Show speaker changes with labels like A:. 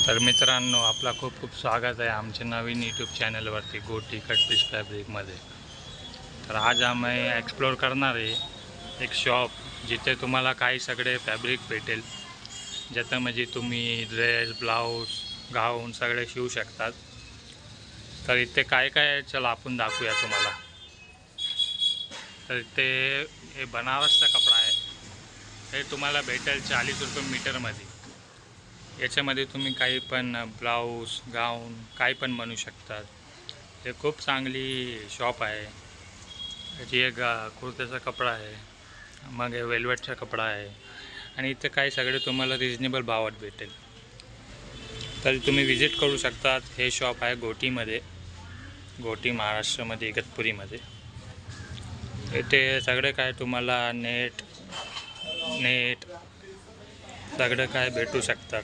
A: तर मित्रांनो, आपला खूप खूप स्वागत आहे आमच्या नवीन यूट्यूब चॅनलवरती गोटी कटपीस फॅब्रिकमध्ये. तर आज आम्ही एक्सप्लोअर करणार आहे एक शॉप जिथे तुम्हाला काही सगळे फॅब्रिक भेटेल, ज्याचं म्हणजे तुम्ही ड्रेस, ब्लाऊज, गाऊन सगळे शिवू शकतात. तर इथे काय काय आहे चला आपण दाखवूया तुम्हाला. तर इथे हे बनारसचा कपडा आहे. हे तुम्हाला भेटेल 40 रुपये मीटरमध्ये. याच्यामध्ये तुम्ही काही पण ब्लाऊज, गाऊन काही पण बनवू शकतात. हे खूप चांगली शॉप आहे. याची एक कुर्त्याचा कपडा आहे, मग हे वेल्वेटचा कपडा आहे आणि इथे काही सगळे तुम्हाला रिजनेबल भावात भेटेल. तर तुम्ही विजिट करू शकतात. हे शॉप आहे घोटीमध्ये, घोटी महाराष्ट्रामध्ये, इगतपुरीमध्ये. इथे सगळे काय तुम्हाला नेट सगळं काय भेटू शकतात.